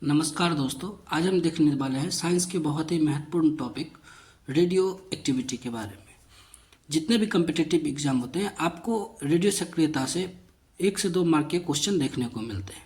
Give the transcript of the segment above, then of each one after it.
नमस्कार दोस्तों, आज हम देखने वाले हैं साइंस के बहुत ही महत्वपूर्ण टॉपिक रेडियो एक्टिविटी के बारे में। जितने भी कम्पिटिटिव एग्जाम होते हैं आपको रेडियो सक्रियता से 1 से 2 मार्क के क्वेश्चन देखने को मिलते हैं।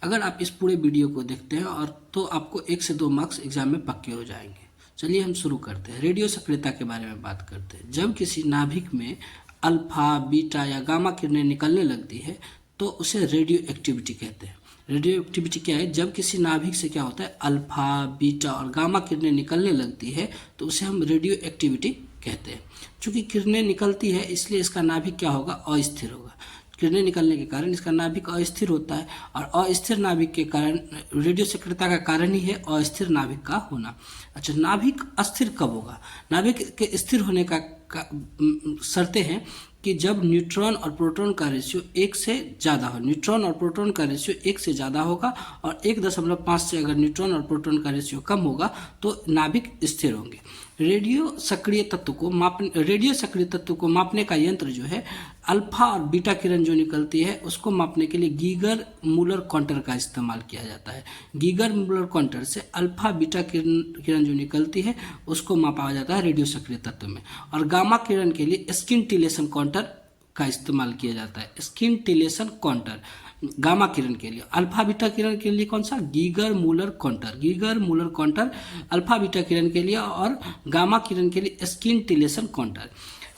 अगर आप इस पूरे वीडियो को देखते हैं और तो आपको 1 से 2 मार्क्स एग्जाम में पक्के हो जाएंगे। चलिए हम शुरू करते हैं। रेडियो सक्रियता के बारे में बात करते हैं। जब किसी नाभिक में अल्फा, बीटा या गामा किरणें निकलने लगती है तो उसे रेडियो एक्टिविटी कहते हैं। रेडियो एक्टिविटी क्या है? जब किसी नाभिक से क्या होता है, अल्फा, बीटा और गामा किरणें निकलने लगती है तो उसे हम रेडियो एक्टिविटी कहते हैं। चूंकि किरणें निकलती है इसलिए इसका नाभिक क्या होगा, अस्थिर होगा। किरणें निकलने के कारण इसका नाभिक अस्थिर होता है और अस्थिर नाभिक के कारण रेडियो सक्रियता का कारण ही है अस्थिर नाभिक का होना। अच्छा, नाभिक अस्थिर कब होगा? नाभिक के स्थिर होने का शर्तें हैं कि जब न्यूट्रॉन और प्रोटॉन का रेशियो 1 से ज़्यादा हो। न्यूट्रॉन और प्रोटॉन का रेशियो 1 से ज़्यादा होगा और 1.5 से अगर न्यूट्रॉन और प्रोटॉन का रेशियो कम होगा तो नाभिक स्थिर होंगे। रेडियो सक्रिय तत्व को मापने का यंत्र जो है, अल्फा और बीटा किरण जो निकलती है उसको मापने के लिए गीगर मूलर काउंटर का इस्तेमाल किया जाता है। गीगर मूलर काउंटर से अल्फा बीटा किरण जो निकलती है उसको मापा जाता है रेडियो सक्रिय तत्व में। और गामा किरण के लिए स्किंटिलेशन काउंटर का इस्तेमाल किया जाता है। स्किंटिलेशन काउंटर गामा किरण के लिए। अल्फा बीटा किरण के लिए कौन सा? Geiger Muller counter. Geiger Muller counter alpha beta किरण के लिए और गामा किरण के लिए स्किंटिलेशन काउंटर।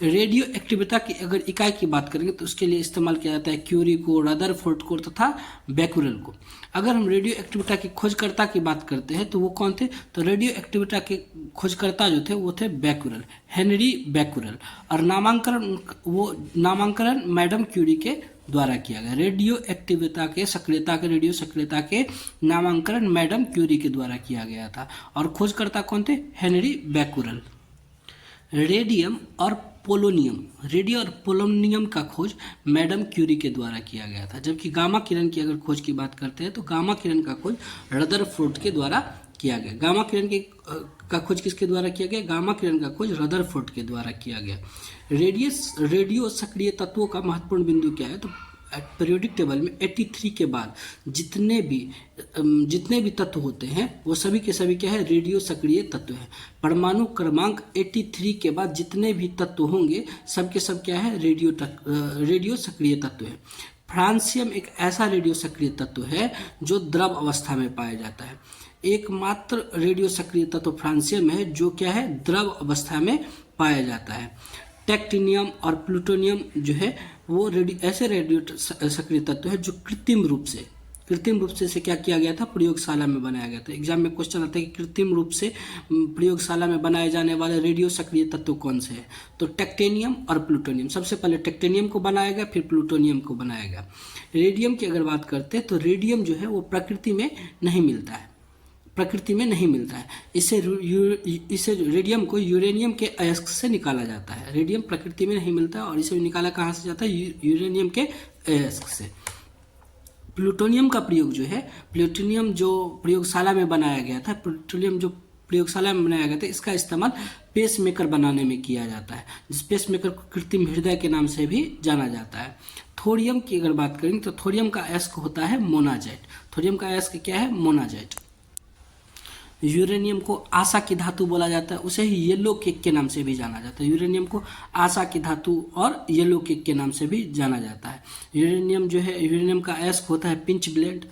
रेडियो एक्टिविटी की अगर इकाई की बात करेंगे तो उसके लिए इस्तेमाल किया जाता है क्यूरी को, रदरफोर्ड को तथा बैकुरल को। अगर हम रेडियो एक्टिविटी के खोजकर्ता की बात करते हैं तो वो कौन थे? तो रेडियो एक्टिविटी के खोजकर्ता जो थे वो थे बैकुरल, हेनरी बैकुरल। और नामांकन मैडम क्यूरी के द्वारा किया गया। रेडियो सक्रियता के नामांकन मैडम क्यूरी के द्वारा किया गया था। और खोजकर्ता कौन थे? Henry Becquerel. रेडियम और पोलोनियम का खोज मैडम क्यूरी के द्वारा किया गया था। जबकि गामा किरण की अगर खोज की बात करते हैं तो गामा किरण का खोज रदरफोर्ड के द्वारा किया गया। गामा किरण का खोज किसके द्वारा किया गया? गामा किरण का खोज रदरफोर्ड के द्वारा किया गया। रेडियो सक्रिय तत्वों का महत्वपूर्ण बिंदु क्या है? तो पीरियोडिक टेबल में 83 के बाद जितने भी तत्व होते हैं वो सभी के सभी क्या है? रेडियो सक्रिय तत्व है। परमाणु क्रमांक 83 के बाद जितने भी तत्व होंगे सब के सब क्या है? रेडियो सक्रिय तत्व है। फ्रांसियम एक ऐसा रेडियो सक्रिय तत्व है जो द्रव अवस्था में पाया जाता है। एकमात्र रेडियो सक्रिय तत्व फ्रांसियम है जो क्या है? द्रव अवस्था में पाया जाता है। टेक्टिनियम और प्लूटोनियम जो है वो ऐसे रेडियो सक्रिय तत्व है जो कृत्रिम रूप से क्या किया गया था? प्रयोगशाला में बनाया गया था। एग्जाम में क्वेश्चन आता है कि कृत्रिम रूप से प्रयोगशाला में बनाए जाने वाले रेडियो सक्रिय तत्व कौन से हैं? तो टेक्टेनियम और प्लूटोनियम। सबसे पहले टेक्टेनियम को बनाया गया, फिर प्लूटोनियम को बनाया गया। रेडियम की अगर बात करते हैं तो रेडियम जो है वो प्रकृति में नहीं मिलता है। इसे रेडियम को यूरेनियम के अयस्क से निकाला जाता है। रेडियम प्रकृति में नहीं मिलता है और इसे निकाला कहाँ से जाता है? यूरेनियम के अयस्क से। प्लूटोनियम का प्रयोग जो है, प्लूटोनियम जो प्रयोगशाला में बनाया गया था, इसका इस्तेमाल पेस मेकर बनाने में किया जाता है। जिस पेस मेकर को कृत्रिम हृदय के नाम से भी जाना जाता है। थोरियम की अगर बात करेंगे तो थोरियम का अयस्क होता है मोनाजाइट। थोरियम का अयस्क क्या है? मोनाजाइट। यूरेनियम को आशा की धातु बोला जाता है, उसे ही येलो केक के नाम से भी जाना जाता है। यूरेनियम को आशा की धातु और येलो केक के नाम से भी जाना जाता है। यूरेनियम का अयस्क होता है पिंच ब्लेंड।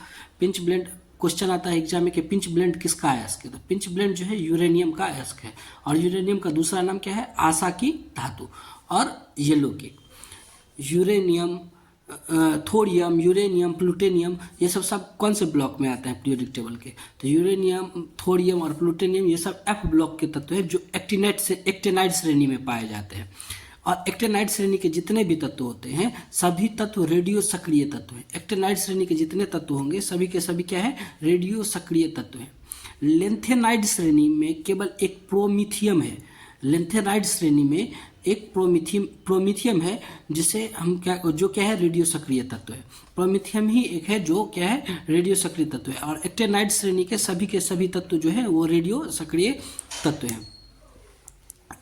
क्वेश्चन आता है एग्जाम में कि पिंच ब्लेंड किसका अयस्क है? तो पिंच ब्लेंड जो है यूरेनियम का अयस्क है। और यूरेनियम का दूसरा नाम क्या है? आशा की धातु और yellow cake. Uranium, thorium, uranium, plutonium ये सब कौन से ब्लॉक में आते हैं पीरियोडिक टेबल के? तो यूरेनियम, थोरियम और प्लूटोनियम ये सब एफ ब्लॉक के तत्व हैं जो एक्टिनाइड श्रेणी में पाए जाते हैं। और एक्टिनाइड श्रेणी के जितने भी तत्व होते हैं सभी तत्व रेडियो सक्रिय तत्व हैं। एक्टिनाइड श्रेणी के जितने तत्व होंगे सभी के सभी क्या है? रेडियो सक्रिय तत्व हैं। लेंथेनाइड श्रेणी में केवल एक प्रोमीथियम है। लेंथेनाइड श्रेणी में एक प्रोमीथियम है जिसे हम जो क्या है? रेडियो सक्रिय तत्व है। प्रोमीथियम ही एक है जो क्या है? रेडियो सक्रिय तत्व है। और एक्टिनाइड श्रेणी के सभी तत्व जो है वो रेडियो सक्रिय तत्व हैं।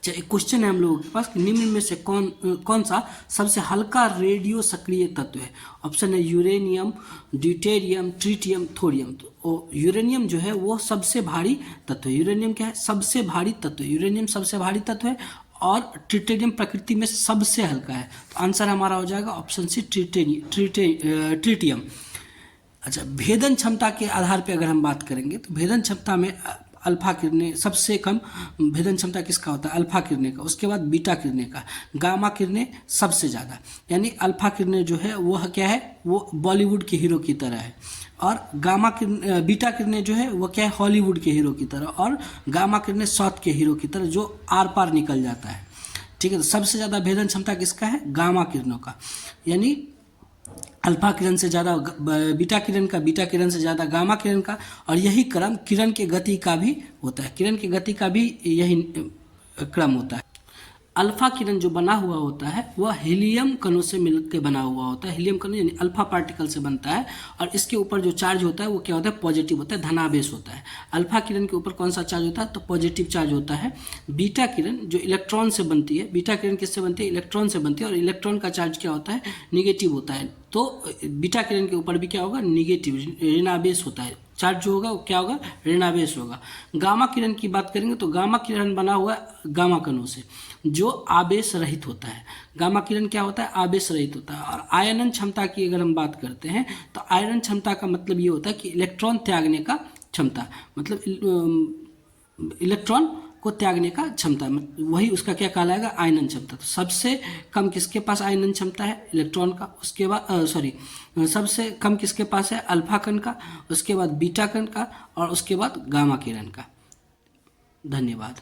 अच्छा, एक क्वेश्चन है हम लोगों के पास कि निम्न में से कौन सा सबसे हल्का रेडियो सक्रिय तत्व है। ऑप्शन है यूरेनियम, ड्यूटेरियम, ट्रिटियम, थोरियम। तो यूरेनियम जो है वो सबसे भारी तत्व है। यूरेनियम क्या है? सबसे भारी तत्व है। यूरेनियम सबसे भारी तत्व है और ट्रिटियम प्रकृति में सबसे हल्का है। तो आंसर हमारा हो जाएगा ऑप्शन सी, ट्रिटियम। अच्छा, भेदन क्षमता के आधार पे अगर हम बात करेंगे तो भेदन क्षमता में अल्फा किरणें सबसे कम भेदन क्षमता किसका होता है? अल्फा किरणें का। उसके बाद बीटा किरणें का। गामा किरणें सबसे ज़्यादा, यानी अल्फा किरणें जो है वो क्या है? वो बॉलीवुड के हीरो की तरह है। और बीटा किरणें जो है वो क्या है? हॉलीवुड के हीरो की तरह। और गामा किरणें साउथ के हीरो की तरह जो आर पार निकल जाता है। ठीक है, तो सबसे ज़्यादा भेदन क्षमता किसका है? गामा किरणों का। यानी अल्फा किरण से ज़्यादा बीटा किरण का, बीटा किरण से ज़्यादा गामा किरण का। और यही क्रम किरण के गति का भी होता है। किरण की गति का भी यही क्रम होता है। अल्फा किरण जो बना हुआ होता है वह हीलियम कणों से मिलकर बना हुआ होता है। हीलियम कण यानी अल्फा पार्टिकल से बनता है। और इसके ऊपर जो चार्ज होता है वो क्या होता है? पॉजिटिव होता है, धनावेश होता है। अल्फा किरण के ऊपर कौन सा चार्ज होता है? तो पॉजिटिव चार्ज होता है। बीटा किरण जो इलेक्ट्रॉन से बनती है, बीटा किरण किससे बनती है? इलेक्ट्रॉन से बनती है। और इलेक्ट्रॉन का चार्ज क्या होता है? निगेटिव होता है। तो बीटा किरण के ऊपर भी क्या होगा? निगेटिव, ऋणावेश होता है। चार्ज जो होगा वो क्या होगा? ऋणावेश होगा। गामा किरण की बात करेंगे तो गामा किरण बना हुआ है गामा कणों से जो आवेश रहित होता है। गामा किरण क्या होता है? आवेश रहित होता है। और आयनन क्षमता की अगर हम बात करते हैं तो आयनन क्षमता का मतलब ये होता है कि इलेक्ट्रॉन त्यागने का क्षमता, मतलब इलेक्ट्रॉन को त्यागने का क्षमता, वही उसका क्या कहलाएगा? आयनन क्षमता। तो सबसे कम किसके पास आयनन क्षमता है? इलेक्ट्रॉन का। उसके बाद सबसे कम किसके पास है? अल्फा कण का। उसके बाद बीटा कण का। और उसके बाद गामा किरण का। धन्यवाद।